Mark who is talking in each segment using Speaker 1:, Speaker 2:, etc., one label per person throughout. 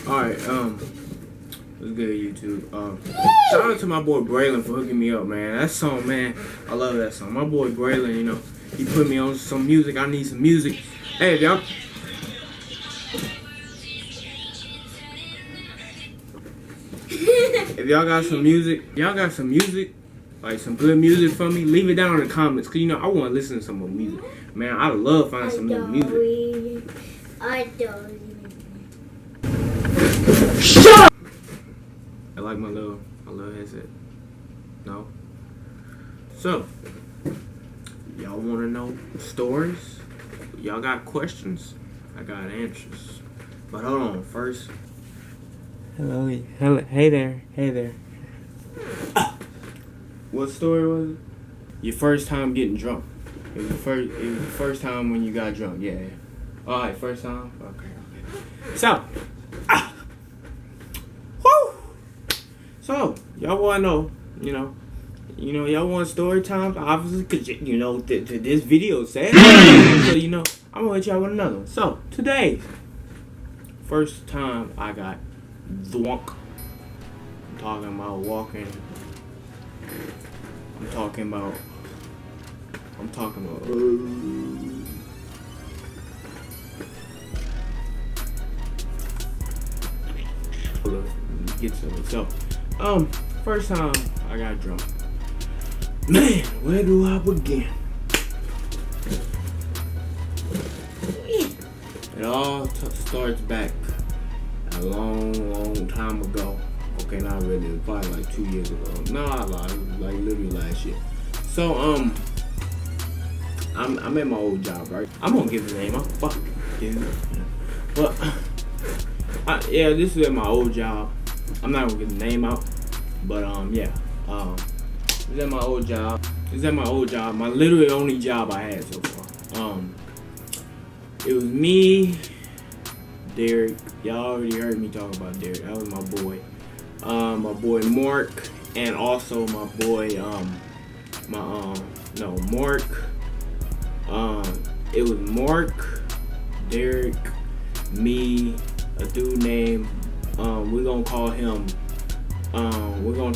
Speaker 1: Alright, what's good, YouTube? Shout out to my boy Braylon for hooking me up, man. That song, man, I love that song. My boy Braylon, you know, he put me on some music. I need some music. Hey, y'all. If y'all got some music, like some good music for me, leave it down in the comments. Cause you know I want to listen to some more music. Man, I love finding some new music. Shut up! I like my little headset. No. So, y'all want to know stories? Y'all got questions? I got answers. But hold on, first. Hello, hey there. What story was it? Your first time getting drunk. It was the first time when you got drunk. Yeah. All right, first time. Okay. So, woo. So y'all want to know? You know, y'all want story times? Obviously, cause you know this video said. So you know, I'm gonna let y'all with another one. So today, first time I got drunk. I'm talking about walking. I'm talking about. Get to it. So, first time I got drunk. Man, where do I begin? It all starts back a long time ago. Okay, not really. It was probably like 2 years ago. No, I lied. It was like literally last year. So, I'm at my old job, right? I'm gonna give the name. I'm fucking kidding. But, yeah, this is at my old job. I'm not gonna give the name out. But, yeah. It's at my old job. My literally only job I had so far. It was me, Derek. Y'all already heard me talk about Derek. That was my boy. My boy Mark, and also my boy, Mark. It was Mark, Derek, me, a dude named, we're gonna call him, what we gonna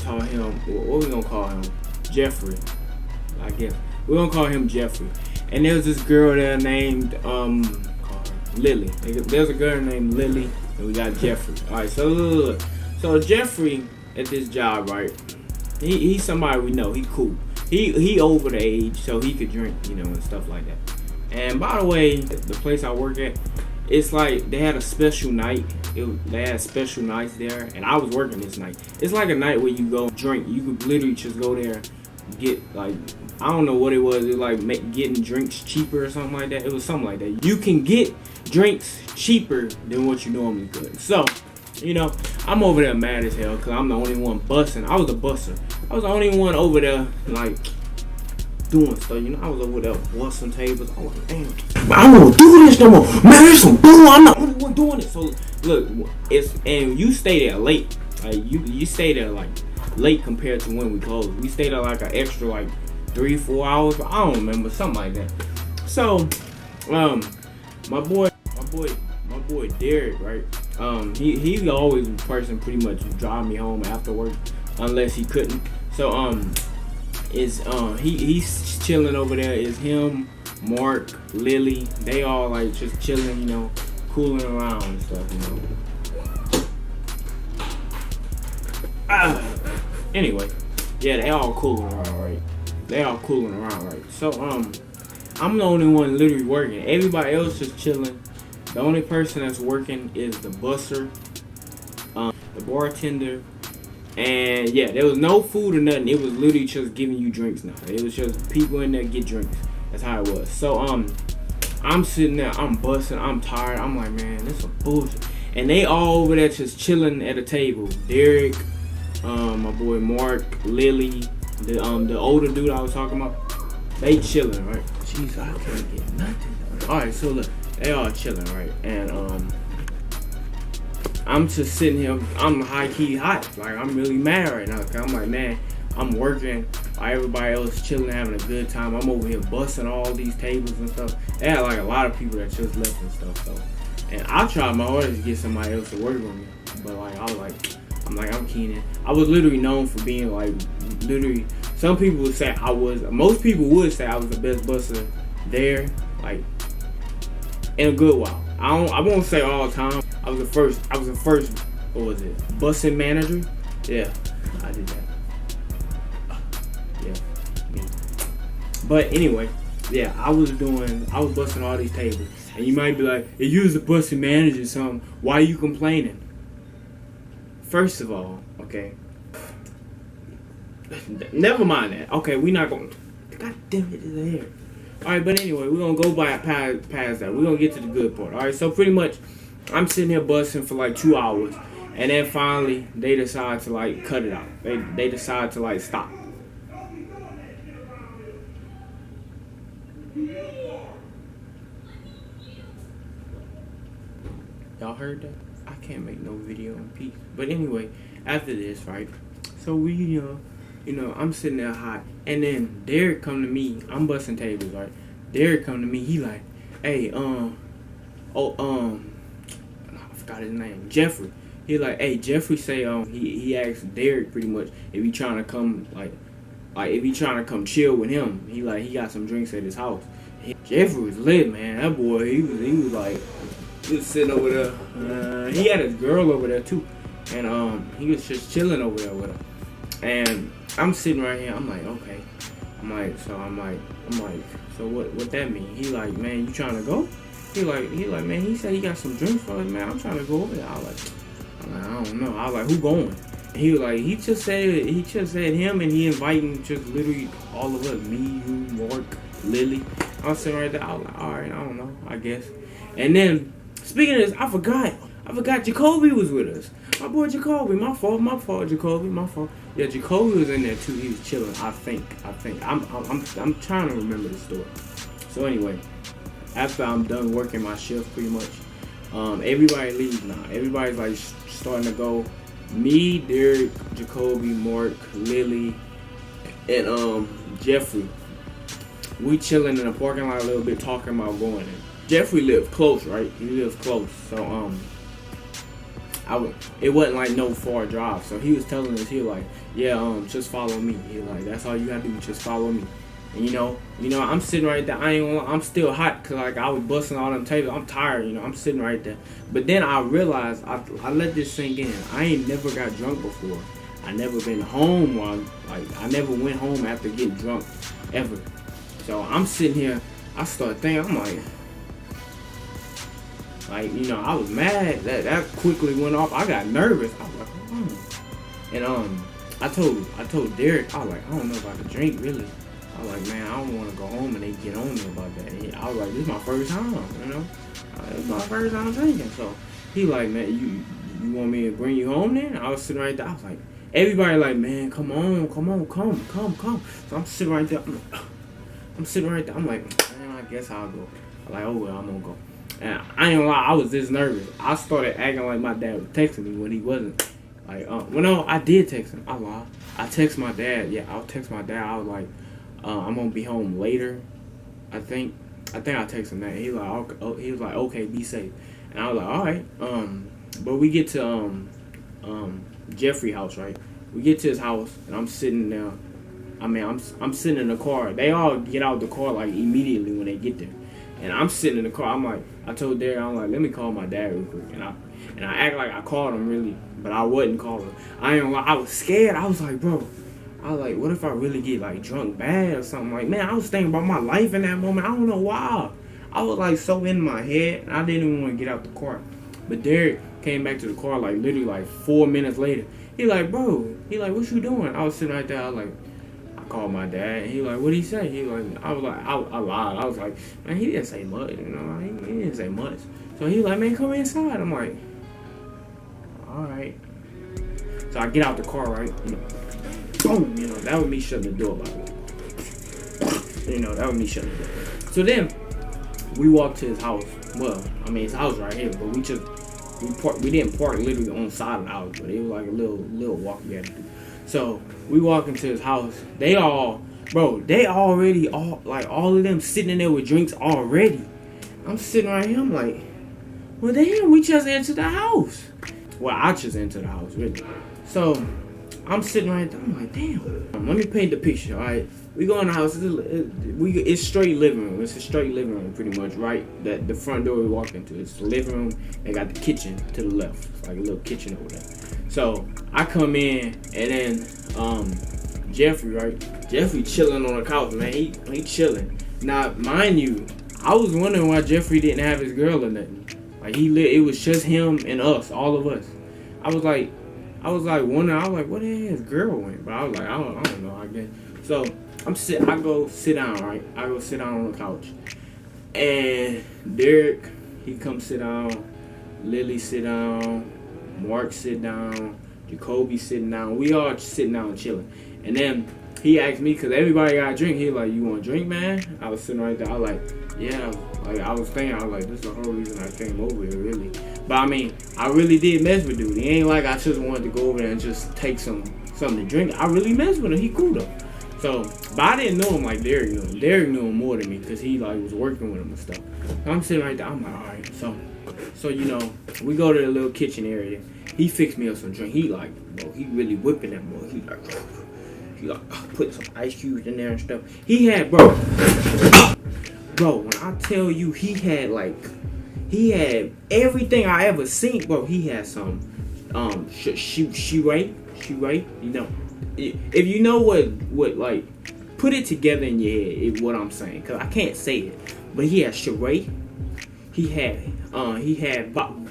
Speaker 1: call him? Jeffrey, I guess. We're gonna call him Jeffrey. And there's this girl there named, Lily. There's a girl named Lily, and we got Jeffrey. Alright, so Jeffrey at this job, right? He's somebody we know. He cool. He over the age, so he could drink, you know, and stuff like that. And by the way, the place I work at, it's like they had a special night. They had special nights there, and I was working this night. It's like a night where you go drink. You could literally just go there, get like, I don't know what it was. It was like getting drinks cheaper or something like that. It was something like that. You can get drinks cheaper than what you normally could. So, you know, I'm over there mad as hell because I'm the only one busting. I was a busser. I was the only one over there, like, doing stuff. You know, I was over there busting tables. I was like, damn, I don't want to do this no more. Man, there's some bull. I'm not the only one doing it. So, look, and you stay there late. Like, you stay there, like, late compared to when we closed. We stayed there, like, an extra, like, 3-4 hours. I don't remember. Something like that. So, my boy Derek, right? He's always the person pretty much who drive me home after work, unless he couldn't. So he's chilling over there. Is him, Mark, Lily. They all like just chilling, you know, cooling around and stuff, you know. Anyway, yeah, they all cooling around, right? So I'm the only one literally working. Everybody else just chilling. The only person that's working is the busser, the bartender, and yeah, there was no food or nothing. It was literally just giving you drinks now. It was just people in there get drinks. That's how it was. So I'm sitting there, I'm busting, I'm tired. I'm like, man, this is bullshit. And they all over there just chilling at a table. Derek, my boy Mark, Lily, the older dude I was talking about. They chilling, right? Jeez, I can't get nothing. All right, so look. They all chilling, right? And I'm just sitting here. I'm high-key hot. Like, I'm really mad right now. Cause I'm like, man, I'm working. Everybody else chilling, having a good time. I'm over here busting all these tables and stuff. They had like a lot of people that just left and stuff. So, and I tried my hardest to get somebody else to work with me. But like I'm Keenan. I was literally known for being like literally. Some people would say I was. Most people would say I was the best busser there. Like in a good while. I won't say all the time. I was the first. What was it? Bussing manager. Yeah, I did that. Yeah, me. But anyway, yeah, I was busting all these tables. And you might be like, if you was a bussing manager or something, why are you complaining? First of all, okay. Never mind that. Okay, we're not going to. God damn it, it's there. Alright, but anyway, we're going to go past that. We're going to get to the good part. Alright, so pretty much, I'm sitting here busting for like 2 hours. And then finally, they decide to like cut it out. They decide to like stop. Y'all heard that? I can't make no video in peace. But anyway, after this, right? So we, you know, I'm sitting there hot, and then Derek come to me. I'm busting tables, right? Derek come to me. He like, hey, I forgot his name. Jeffrey. He like, hey, Jeffrey say, he asked Derek pretty much if he trying to come like if he trying to come chill with him. He like, he got some drinks at his house. Jeffrey was lit, man. That boy, he was like. He was sitting over there. He had his girl over there too, and he was just chilling over there with her. And I'm sitting right here. I'm like, okay. I'm like, so what that mean? He like, man, you trying to go? He like, man, he said he got some drinks for us, man. I'm trying to go over there. I'm like, I don't know. I was like, who going? And he was like, he just said him, and he inviting just literally all of us, me, you, Mark, Lily. I was sitting right there. I was like, all right, I don't know, I guess. And then. Speaking of this, I forgot Jacoby was with us. My boy Jacoby, my fault, Jacoby, my fault. Yeah, Jacoby was in there too. He was chilling. I think. I'm trying to remember the story. So anyway, after I'm done working my shift, pretty much, everybody leaves now. Everybody's like starting to go. Me, Derek, Jacoby, Mark, Lily, and Jeffrey. We chilling in the parking lot a little bit, talking about going in. Jeffrey lived close, right? He lives close, so it wasn't like no far drive. So he was telling us, he was like, yeah, just follow me. He was like, that's all you gotta do, just follow me. And you know, I'm sitting right there. I'm still hot because like I was busting all them tables. I'm tired, I'm sitting right there. But then I realized I let this sink in. I ain't never got drunk before. I never been home while I never went home after getting drunk ever. So I'm sitting here. I start thinking, I'm like, I was mad that quickly went off. I got nervous. I was like, and I told Derek, I was like, I don't know if I could drink really. I was like, man, I don't want to go home and they get on me about that. And I was like, this is my first time, This is my first time drinking. So he like, man, you want me to bring you home then? I was sitting right there. I was like, everybody like, man, come on, come. So I'm sitting right there. I'm like, man, I guess I'll go. I'm like, oh well, I'm gonna go. And I ain't gonna lie, I was this nervous. I started acting like my dad was texting me when he wasn't. Like, well, no, I did text him. I lied. I text my dad. Yeah, I'll text my dad. I was like, I'm gonna be home later. I think I texted him that. He was like, okay, be safe. And I was like, all right. But we get to Jeffrey's house, right? We get to his house, and I'm sitting there. I'm sitting in the car. They all get out the car like immediately when they get there. And I'm sitting in the car. I'm like, I told Derek, I'm like, let me call my dad real quick. And I act like I called him really, but I wasn't calling. I was scared. I was like, bro, what if I really get like drunk bad or something? Like, man, I was thinking about my life in that moment. I don't know why. I was like so in my head. I didn't even want to get out the car. But Derek came back to the car like literally like 4 minutes later. He like, bro, what you doing? I was sitting right there. I was like, called my dad, and he like, what'd he say? He like, I was like, I lied. I was like, man, he didn't say much, he didn't say much. So he like, man, come inside. I'm like, all right. So I get out the car, right? Boom, that was me shutting the door, by the way. That was me shutting the door. So then we walked to his house. Well, his house right here, but we didn't park literally on the side of the house, but it was like a little walk we had to do. So we walk into his house. They already all of them sitting in there with drinks already. I'm sitting right here. I'm like, well, damn, we just entered the house.
Speaker 2: Well, I just entered the house, really. So I'm sitting right there. I'm like, damn. Let me paint the picture. All right, we go in the house. It's straight living room. It's a straight living room, pretty much, right? That the front door we walk into. It's the living room. They got the kitchen to the left. It's like a little kitchen over there. So I come in, and then Jeffrey, right? Jeffrey chilling on the couch, man. He chilling. Now, mind you, I was wondering why Jeffrey didn't have his girl or nothing. Like it was just him and us, all of us. I was like wondering. I was like, what the hell his girl went? But I was like, I don't know. I guess. So I go sit down, right? I go sit down on the couch, and Derek, he comes sit down. Lily sit down. Mark sit down. Jacoby sitting down. We all sitting down chilling, and then he asked me, because everybody got a drink. He was like, you want a drink, man? I was sitting right there. I was like, yeah. Like, I was thinking, I was like, this is the whole reason I came over here, really. But, I mean, I really did mess with dude. It ain't like I just wanted to go over there and just take something to drink. I really messed with him. He cool, though. So, but I didn't know him like Derek knew him. Derek knew him more than me, because he, like, was working with him and stuff. So I'm sitting right there. I'm like, all right. So, you know, we go to the little kitchen area. He fixed me up some drink. He, like, bro, he really whipping that boy. He, like... He like put some ice cubes in there and stuff. He had, bro, when I tell you, he had everything I ever seen, bro. He had some, she right, you know. If you know what like, put it together in your head, what I'm saying, cause I can't say it. But he had Sheree. He had Venom.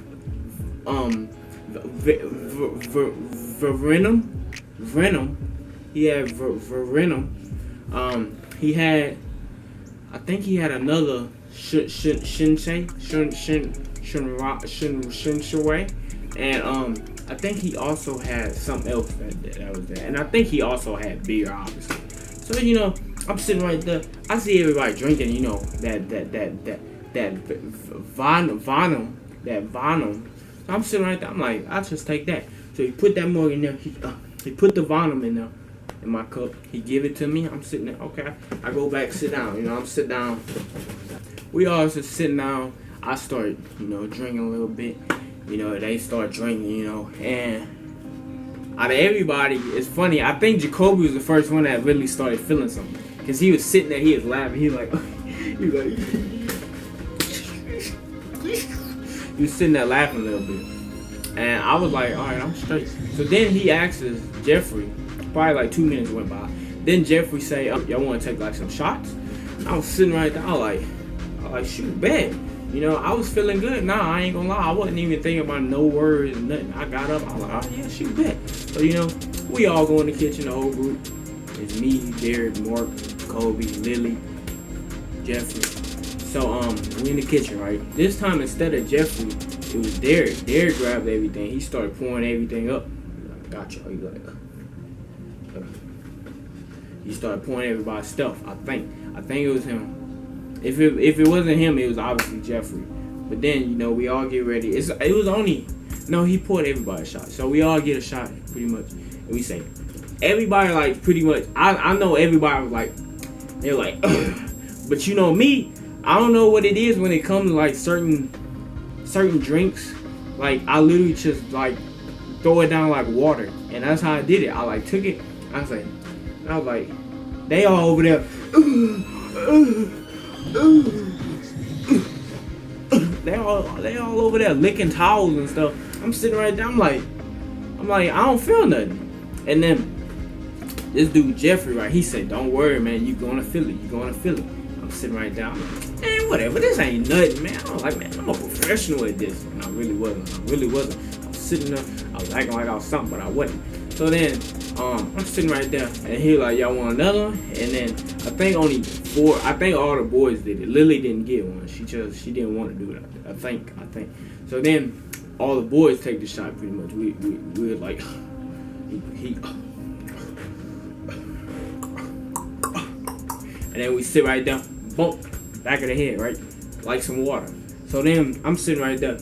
Speaker 2: He had Venom. He had, I think he had another Shinsei, and I think he also had something else that was there, and I think he also had beer, obviously. So you know, I'm sitting right there. I see everybody drinking, you know, that Venom. So I'm sitting right there. I'm like, I'll just take that. So he put that mug in there. He put the Venom in there. In my cup, he give it to me. I'm sitting there. Okay, I go back, sit down. You know, I'm sit down. We all just sitting down. I start, you know, drinking a little bit. You know, they start drinking. You know, and out of everybody, it's funny. I think Jacoby was the first one that really started feeling something, cause he was sitting there, he was laughing. He was sitting there laughing a little bit, and I was like, all right, I'm straight. So then he asks Jeffrey. Probably like 2 minutes went by. Then Jeffrey say, oh, y'all want to take like some shots? I was sitting right there. I was like, shoot, bet. You know, I was feeling good. Nah, I ain't gonna lie. I wasn't even thinking about no words and nothing. I got up. I was like, oh yeah, shoot, bet. So you know, we all go in the kitchen, the whole group. It's me, Derek, Mark, Kobe, Lily, Jeffrey. So we in the kitchen, right? This time instead of Jeffrey, it was Derek. Derek grabbed everything. He started pouring everything up. Gotcha. He like. He started pouring everybody's stuff. I think it was him. If it wasn't him, it was obviously Jeffrey. But then, you know, we all get ready. He poured everybody a shot. So we all get a shot, pretty much. And we say, everybody, like, pretty much, I know everybody was like, they're like, ugh. But you know me, I don't know what it is when it comes to, like, certain drinks. Like, I literally just, like, throw it down like water. And that's how I did it. I, like, took it. I was like, they all over there. They all over there licking towels and stuff. I'm sitting right there. I'm like, I don't feel nothing. And then this dude Jeffrey, right? He said, "Don't worry, man. You gonna feel it. I'm sitting right there. I'm like, man, whatever. This ain't nothing, man. I'm a professional at this. And I really wasn't. I was sitting there. I was acting like I was something, but I wasn't. So then. I'm sitting right there, and he like, y'all want another one? And then I think all the boys did it. Lily didn't get one. She didn't want to do it. I think. So then all the boys take the shot pretty much. We were like, he and then we sit right there, bump, back of the head, right? Like some water. So then I'm sitting right there.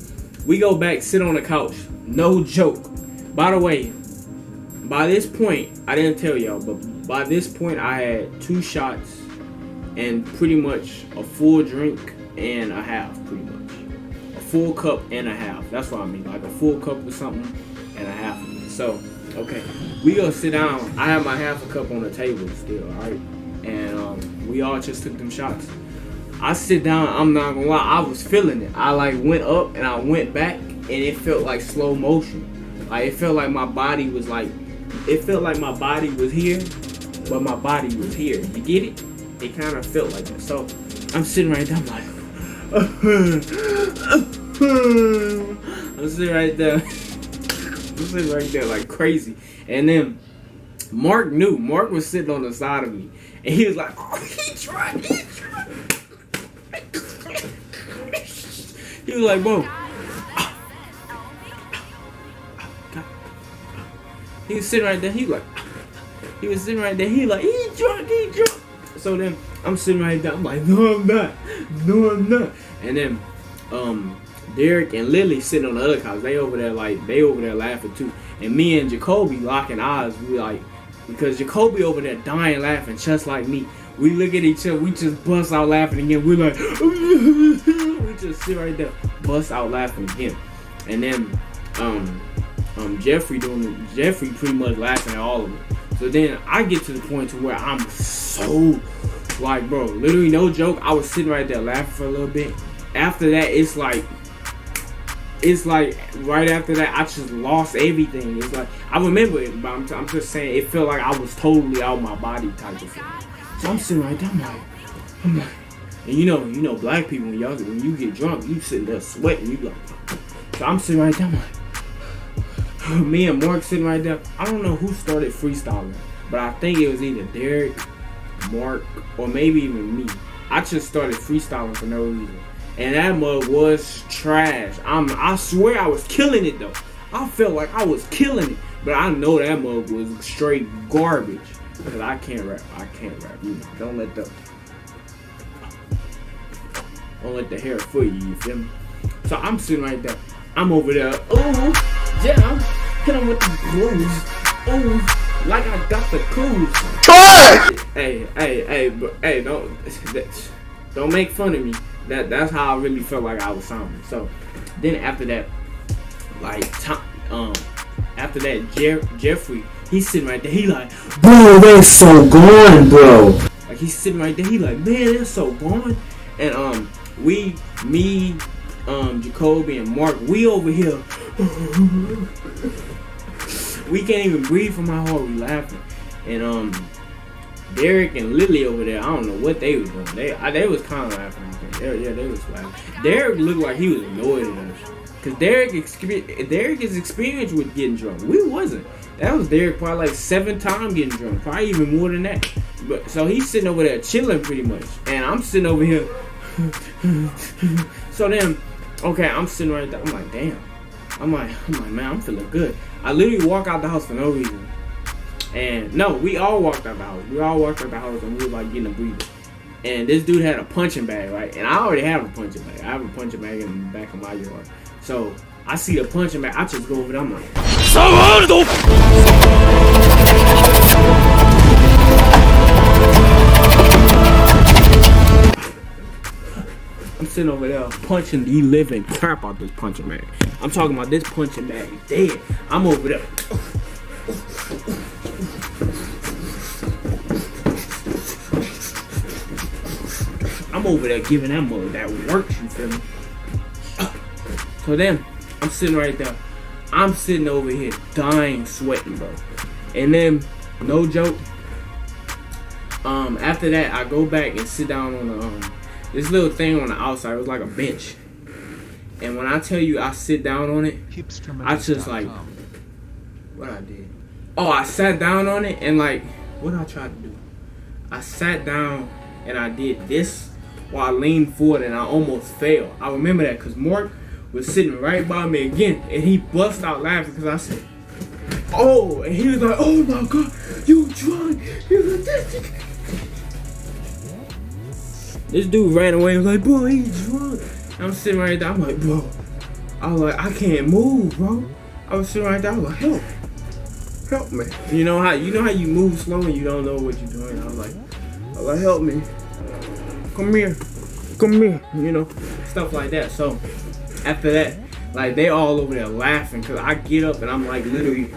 Speaker 2: We go back, sit on the couch. No joke. By the way, by this point, I didn't tell y'all, but by this point, I had 2 shots and pretty much a full drink and a half, pretty much. A full cup and a half. That's what I mean, like a full cup or something and a half of it. So, okay, we gonna sit down. I have my half a cup on the table still, alright? And we all just took them shots. I sit down, I'm not gonna lie, I was feeling it. I like went up and I went back, and it felt like slow motion. Like it felt like my body was like, it felt like my body was here, but my body was here. You get it? It kind of felt like that. So I'm sitting right there, I'm like, I'm sitting right there. I'm sitting right there like crazy. And then Mark knew. Mark was sitting on the side of me, and he was like, oh, he tried. He was like, bro. He was sitting right there. He was sitting right there. He drunk. So then I'm sitting right there. I'm like, no, I'm not. And then Derek and Lily sitting on the other couch. They over there laughing too. And me and Jacoby locking eyes. We like, because Jacoby over there dying laughing just like me. We look at each other. We just bust out laughing again. We're like, we just sit right there, bust out laughing again. And then Jeffrey pretty much laughing at all of it. So then I get to the point to where I'm so like, bro, literally no joke, I was sitting right there laughing for a little bit. After that, it's like right after that I just lost everything. It's like I remember it, but I'm just saying it felt like I was totally out of my body type of thing. So I'm sitting right there, I'm like, and you know, black people when you get drunk, you sitting there sweating, you like. So I'm sitting right there, I'm like, me and Mark sitting right there. I don't know who started freestyling, but I think it was either Derek, Mark, or maybe even me. I just started freestyling for no reason, and that mug was trash. I swear I was killing it though. I felt like I was killing it, but I know that mug was straight garbage. Because I can't rap. You know, don't let the hair fool you feel me? So I'm sitting right there. I'm over there. Oh, yeah. Hit him with the blues. Oh, like I got the clues. Hey, don't make fun of me. That's how I really felt like I was sounding. So then after that, Jeffrey, he's sitting right there. He like, bro, that's so gone, bro. Like he's sitting right there. He like, man, that's so gone. And me, Jacoby and Mark, we over here. We can't even breathe from how hard we laughing. And Derek and Lily over there, I don't know what they was doing. They was kind of laughing. They was laughing. Derek looked like he was annoyed at us. Cause Derek is experienced with getting drunk. We wasn't. That was Derek probably like 7 times getting drunk, probably even more than that. But so he's sitting over there chilling pretty much, and I'm sitting over here. So then, okay, I'm sitting right there. I'm like, damn. I'm like, man, I'm feeling good. I literally walk out the house for no reason. And no, we all walked out the house. And we were like getting a breather. And this dude had a punching bag, right? And I already have a punching bag. I have a punching bag in the back of my yard. So I see the punching bag. I just go over there. I'm like, I'm sitting over there punching the living crap out this punching bag. I'm talking about this punching bag is dead. I'm over there. I'm over there giving that mother that works, you feel me? So then, I'm sitting right there. I'm sitting over here dying, sweating, bro. And then, no joke, after that, I go back and sit down on this little thing on the outside. It was like a bench. And when I tell you I sit down on it, I just like, what I did? Oh, I sat down on it and like, what I tried to do? I sat down and I did this while I leaned forward and I almost fell. I remember that because Mark was sitting right by me again and he bust out laughing because I said, oh, and he was like, oh my God, you drunk. He was like, this dude ran away and was like, bro, he's drunk. And I'm sitting right there, I'm like, bro, I was like, I can't move, bro. I was sitting right there, I was like, help me. You know how you move slow and you don't know what you're doing. I was like, help me. Come here, you know, stuff like that. So after that, like they all over there laughing because I get up and I'm like literally.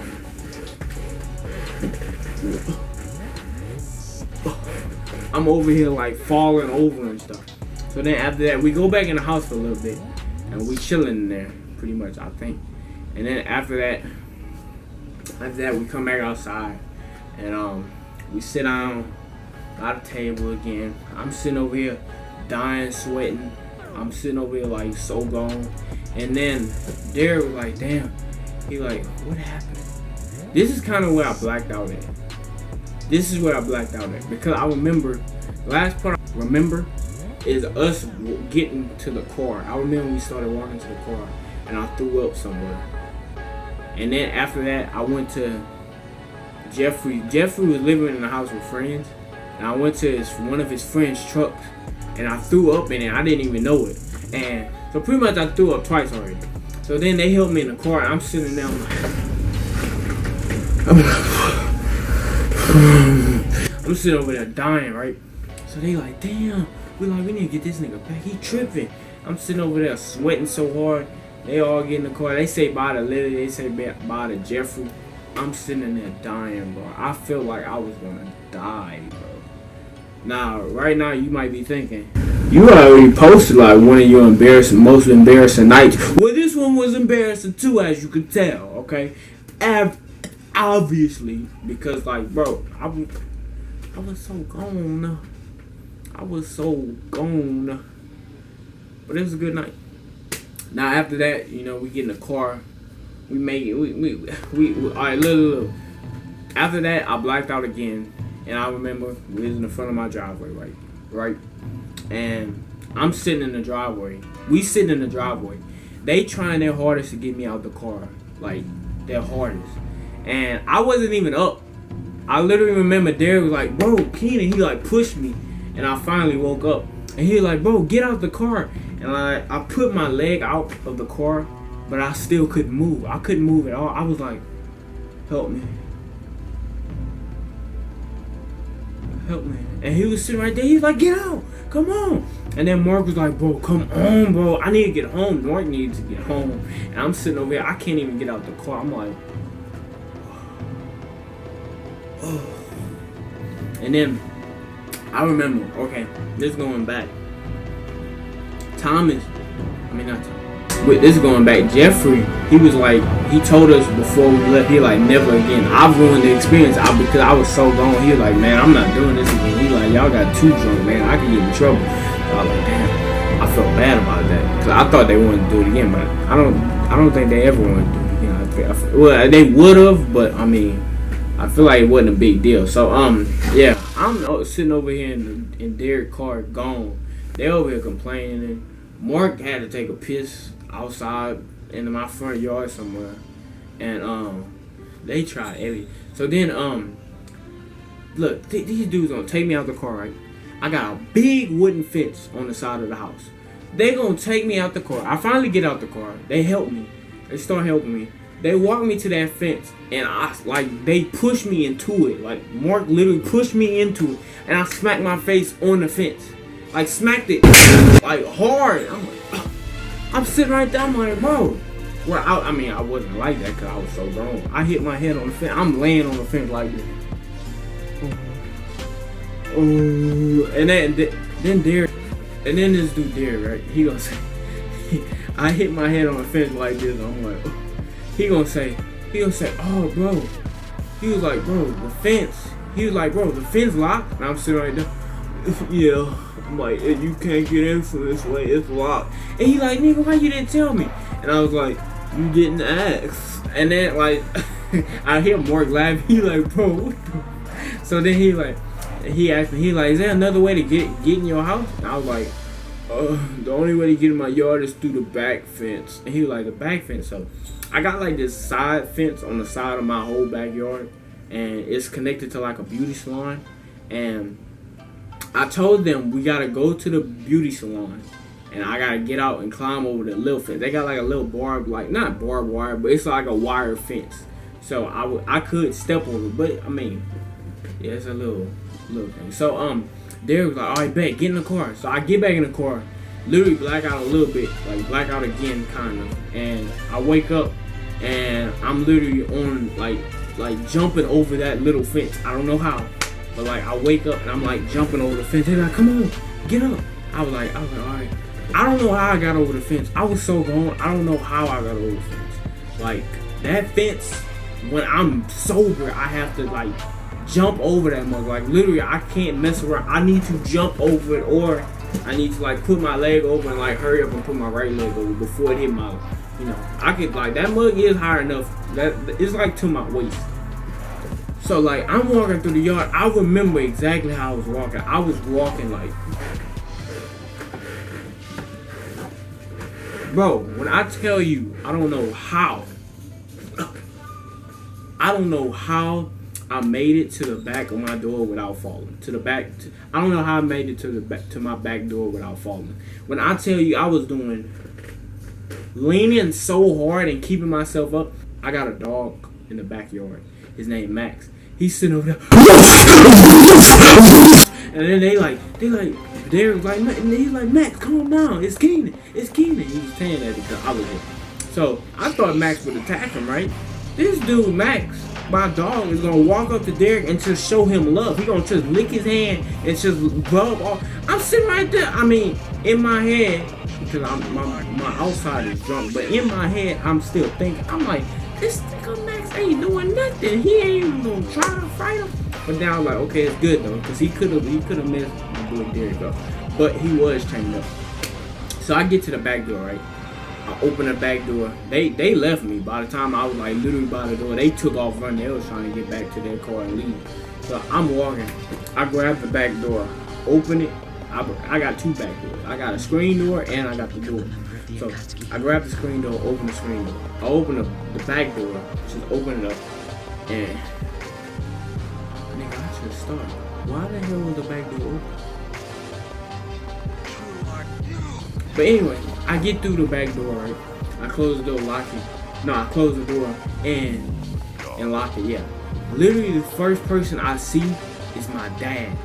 Speaker 2: I'm over here like falling over and stuff. So then after that, we go back in the house for a little bit, and we chilling in there, pretty much, I think. And then after that, we come back outside, and we sit down at the table again. I'm sitting over here, dying, sweating. I'm sitting over here like so gone. And then Derek was like, "Damn," he like, "What happened?" This is kind of where I blacked out at. This is where I blacked out at because I remember, the last part I remember is us getting to the car. I remember when we started walking to the car and I threw up somewhere. And then after that, I went to Jeffrey. Jeffrey was living in the house with friends, and I went to one of his friends' trucks and I threw up in it. I didn't even know it. And so pretty much I threw up twice already. So then they helped me in the car and I'm sitting there, I'm sitting over there dying, right? So they like, "Damn, we need to get this nigga back. He tripping." I'm sitting over there sweating so hard. They all get in the car. They say bye to Lily. They say bye to Jeffrey. I'm sitting in there dying, bro. I feel like I was gonna die, bro. Now, right now, you might be thinking, you already posted like one of your most embarrassing nights. Well, this one was embarrassing too, as you could tell. Okay, obviously, because like, bro, I was so gone. I was so gone. But it was a good night. Now after that, you know, we get in the car. We make it. We all right, look. After that, I blacked out again. And I remember we was in the front of my driveway, right? And I'm sitting in the driveway. We sitting in the driveway. They trying their hardest to get me out the car. Like, their hardest. And I wasn't even up. I literally remember Derek was like, "Bro, Keenan," he like pushed me. And I finally woke up. And he was like, "Bro, get out the car." And I put my leg out of the car, but I still couldn't move. I couldn't move at all. I was like, "Help me. Help me." And he was sitting right there. He was like, "Get out. Come on." And then Mark was like, "Bro, come on, bro. I need to get home." Mark needs to get home. And I'm sitting over here. I can't even get out the car. I'm like, oh. And then I remember, okay, this is going back. This is going back. Jeffrey, he was like, he told us before we left, he like, "Never again." I've ruined the experience because I was so gone. He was like, "Man, I'm not doing this again." He like, "Y'all got too drunk, man. I can get in trouble." So I was like, damn. I felt bad about that because I thought they wanted to do it again, but I don't think they ever wanted to do it again. Well, they would have, but I mean, I feel like it wasn't a big deal. So yeah, I'm sitting over here in Derek's car, gone. They over here complaining. Mark had to take a piss outside in my front yard somewhere, and they tried everything. So then look, these dudes gonna take me out the car, right? I got a big wooden fence on the side of the house. They gonna take me out the car. I finally get out the car. They help me. They start helping me. They walk me to that fence, and they push me into it. Like, Mark literally pushed me into it, and I smacked my face on the fence. Like, smacked it, like, hard. I'm like, ugh. I'm sitting right there. I'm like, bro. Well, I mean, I wasn't like that because I was so grown. I hit my head on the fence. I'm laying on the fence like this. Oh, and then Derek, and then this dude Derek, right? He gonna say, I hit my head on the fence like this. I'm like, oh. He gonna say, "Oh, bro." He was like, "Bro, the fence." He was like, "Bro, the fence locked." And I'm sitting right there. Yeah. I'm like, "You can't get in from this way. It's locked." And he like, "Nigga, why you didn't tell me?" And I was like, "You didn't ask." And then like, I hear Mark laughing. He like, "Bro, what the?" So then he asked me. He like, "Is there another way to get in your house?" And I was like, "The only way to get in my yard is through the back fence." And he was like, "The back fence?" So I got like this side fence on the side of my whole backyard, and it's connected to like a beauty salon. And I told them we gotta go to the beauty salon, and I gotta get out and climb over the little fence. They got like a little not barbed wire, but it's like a wire fence. So I could step over it, but I mean, yeah, it's a little thing. So Derek was like, "All right, bet, get in the car." So I get back in the car. literally black out a little bit, like black out again, kind of. And I wake up and I'm literally on like jumping over that little fence. I don't know how, but like I wake up and I'm like jumping over the fence. They're like, "Come on, get up." I was like, all right. I don't know how I got over the fence. I was so gone. I don't know how I got over the fence. Like that fence, when I'm sober, I have to like jump over that mug. Like literally, I can't mess around. I need to jump over it, or I need to like put my leg over and like hurry up and put my right leg over before it hit my, you know. I could like that mug is high enough that it's like to my waist. So like I'm walking through the yard. I remember exactly how I was walking. I was walking like, bro, when I tell you, I don't know how I made it to the back of my door without falling. I don't know how I made it to the back to my back door without falling. When I tell you I was leaning so hard and keeping myself up. I got a dog in the backyard. His name Max. He's sitting over there, and then he's like, Max, calm down. It's Keenan. He was saying that because I was there. So I thought Max would attack him, right? This dude, Max, my dog, is gonna walk up to Derek and just show him love. He gonna just lick his hand and just rub off. I'm sitting right there. I mean, in my head, because my outside is drunk, but in my head, I'm still thinking. I'm like, this nigga Max ain't doing nothing. He ain't even gonna try to fight him. But now I'm like, okay, it's good though, because he could have messed my boy Derek up, but he was chained up. So I get to the back door, right? I open the back door. They left me. By the time I was like literally by the door, they took off running. They was trying to get back to their car and leave. So I'm walking. I grab the back door, open it. I got two back doors. I got a screen door and I got the door. So I grab the screen door, open the screen door. I open the back door, just open it up, and nigga, I should have started. Why the hell was the back door open? But anyway, I get through the back door, right? I close the door, lock it. No, I close the door and lock it, yeah. Literally the first person I see is my dad.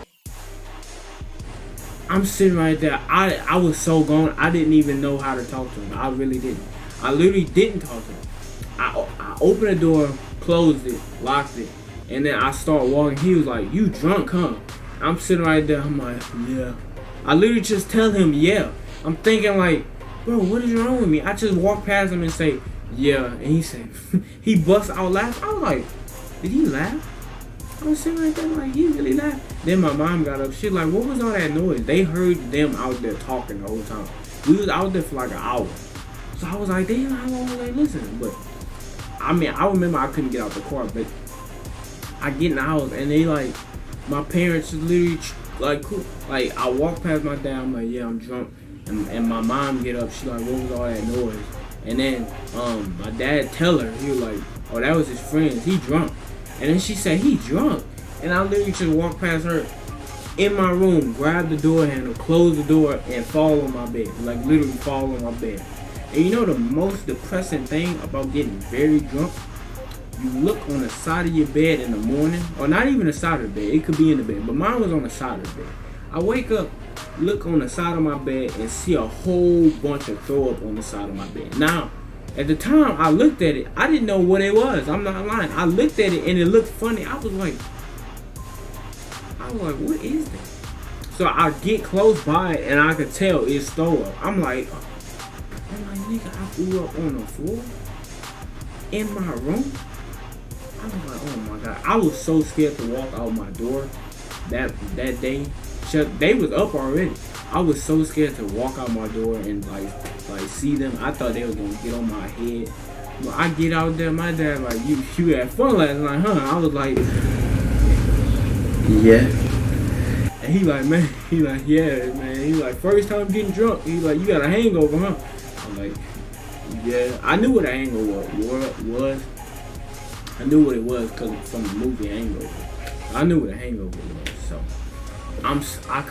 Speaker 2: I'm sitting right there. I was so gone, I didn't even know how to talk to him. I really didn't. I literally didn't talk to him. I opened the door, closed it, locked it, and then I start walking. He was like, "You drunk, huh?" I'm sitting right there. I'm like, "Yeah." I literally just tell him, "Yeah." I'm thinking like, bro, what is wrong with me? I just walk past him and say, "Yeah," and he said, he busts out laughing. I was like, did he laugh? I was sitting right there like, he really laughed. Then my mom got up. She like, what was all that noise? They heard them out there talking the whole time. We was out there for like an hour. So I was like, damn, how long was they listening? But I mean, I remember I couldn't get out the car, but I get in the house and they like, my parents literally like, cool. Like I walk past my dad. I'm like, yeah, I'm drunk. And my mom get up, she like, what was all that noise? And then my dad tell her, he was like, oh, that was his friends, he drunk. And then she said, he drunk. And I literally just walked past her in my room, grab the door handle, close the door, and fall on my bed. Like literally fall on my bed. And you know the most depressing thing about getting very drunk? You look on the side of your bed in the morning, or not even the side of the bed, it could be in the bed, but mine was on the side of the bed. I wake up, look on the side of my bed, and see a whole bunch of throw up on the side of my bed. Now, at the time I looked at it, I didn't know what it was. I'm not lying. I looked at it and it looked funny. I was like, what is that? So I get close by it and I could tell it's throw up. I'm like, nigga, I threw up on the floor in my room. I was like, oh my god. I was so scared to walk out my door that day. They was up already. I was so scared to walk out my door and like see them. I thought they was gonna get on my head. But I get out there, my dad like, you had fun last night, huh? I was like, yeah. And he like, man, yeah, man. He like, first time getting drunk. He like, you got a hangover, huh? I'm like, yeah. I knew what a hangover was. I knew what it was because from the movie Hangover. I knew what a hangover was, so I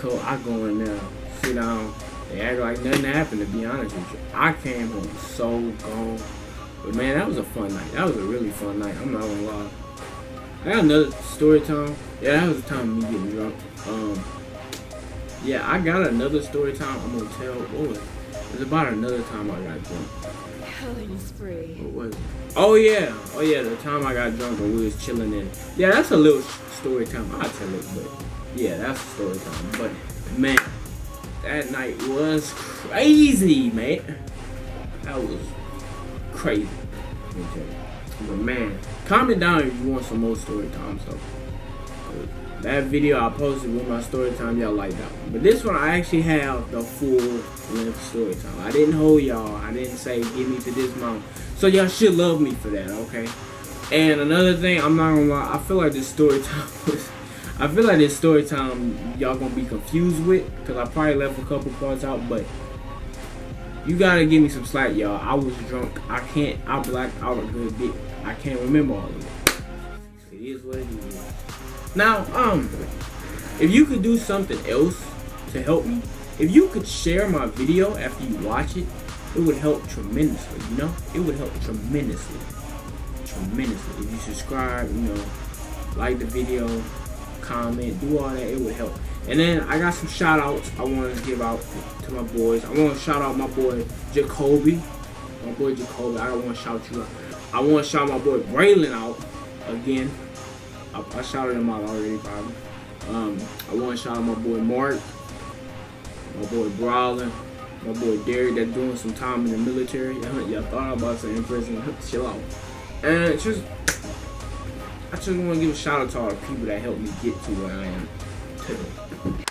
Speaker 2: go in there, sit down. They act like nothing happened, to be honest with you. I came home so gone. But man, that was a fun night. That was a really fun night. I'm not gonna lie. I got another story time. Yeah, that was the time of me getting drunk. Yeah, I got another story time I'm gonna tell. What was it? It's about another time I got drunk.
Speaker 3: Killing spree.
Speaker 2: What was it? Oh yeah, the time I got drunk and we was chilling in. Yeah, that's a little story time. I'll tell it, but yeah, that's a story time. But man, that night was crazy, man. That was crazy. Let me tell you. But man, comment down if you want some more story time stuff. That video I posted with my story time, y'all like that one. But this one, I actually have the full length story time. I didn't hold y'all. I didn't say give me to this amount. So y'all should love me for that, okay? And another thing, I'm not gonna lie, I feel like this story time y'all gonna be confused with, because I probably left a couple parts out, but you gotta give me some slack, y'all. I was drunk. I blacked out a good bit. I can't remember all of it. It is what it is. Now, if you could do something else to help me, if you could share my video after you watch it, it would help tremendously, you know? It would help tremendously. Tremendously. If you subscribe, you know, like the video, comment, do all that, it would help. And then I got some shout outs I want to give out to my boys. I want to shout out my boy Jacoby. My boy Jacoby, I don't want to shout you out. I want to shout my boy Braylon out again. I shouted him out already, probably. I want to shout out my boy Mark, my boy Brawlin, my boy Derek that's doing some time in the military. Y'all thought about saying in prison. Chill out. And I just want to give a shout out to all the people that helped me get to where I am today.